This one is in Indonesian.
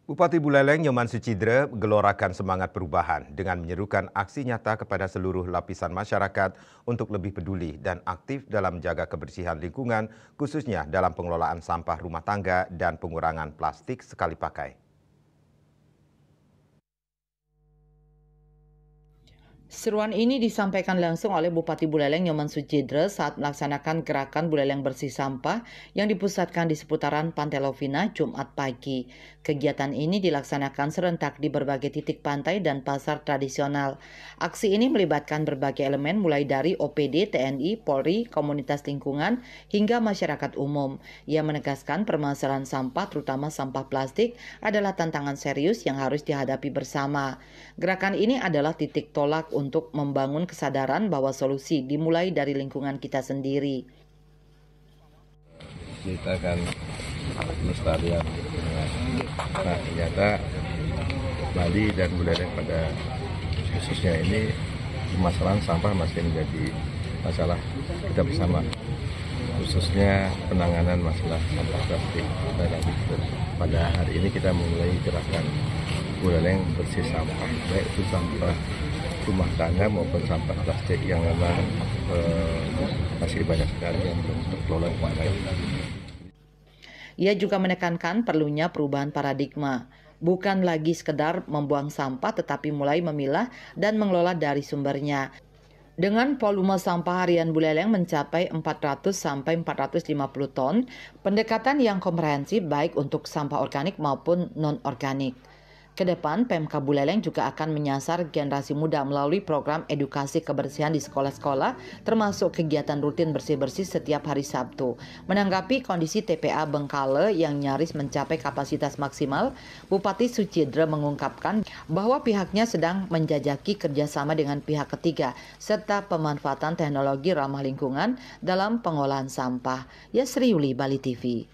Bupati Buleleng Nyoman Sucidre gelorakan semangat perubahan dengan menyerukan aksi nyata kepada seluruh lapisan masyarakat untuk lebih peduli dan aktif dalam menjaga kebersihan lingkungan, khususnya dalam pengelolaan sampah rumah tangga dan pengurangan plastik sekali pakai. Seruan ini disampaikan langsung oleh Bupati Buleleng Nyoman Sucidre saat melaksanakan gerakan Buleleng Bersih Sampah yang dipusatkan di seputaran Pantai Lovina Jumat pagi. Kegiatan ini dilaksanakan serentak di berbagai titik pantai dan pasar tradisional. Aksi ini melibatkan berbagai elemen mulai dari OPD, TNI, Polri, komunitas lingkungan, hingga masyarakat umum. Ia menegaskan permasalahan sampah, terutama sampah plastik, adalah tantangan serius yang harus dihadapi bersama. Gerakan ini adalah titik tolak untuk membangun kesadaran bahwa solusi dimulai dari lingkungan kita sendiri. Kita akan melestarikan lingkungan. Nah, ternyata Bali dan Buleleng pada khususnya ini permasalahan sampah masih menjadi masalah kita bersama, khususnya penanganan masalah sampah plastik. Pada hari ini kita mulai gerakan Buleleng Bersih Sampah, baik itu sampah rumah tangga maupun sampah plastik yang memang masih banyak sekali yang belum terkelola dengan baik. Ia juga menekankan perlunya perubahan paradigma, bukan lagi sekedar membuang sampah tetapi mulai memilah dan mengelola dari sumbernya. Dengan volume sampah harian Buleleng mencapai 400 sampai 450 ton, pendekatan yang komprehensif baik untuk sampah organik maupun non-organik. Kedepan, Pemkab Buleleng juga akan menyasar generasi muda melalui program edukasi kebersihan di sekolah-sekolah, termasuk kegiatan rutin bersih-bersih setiap hari Sabtu. Menanggapi kondisi TPA Bengkale yang nyaris mencapai kapasitas maksimal, Bupati Sucidre mengungkapkan bahwa pihaknya sedang menjajaki kerjasama dengan pihak ketiga, serta pemanfaatan teknologi ramah lingkungan dalam pengolahan sampah. Yasri Yuli, Bali TV.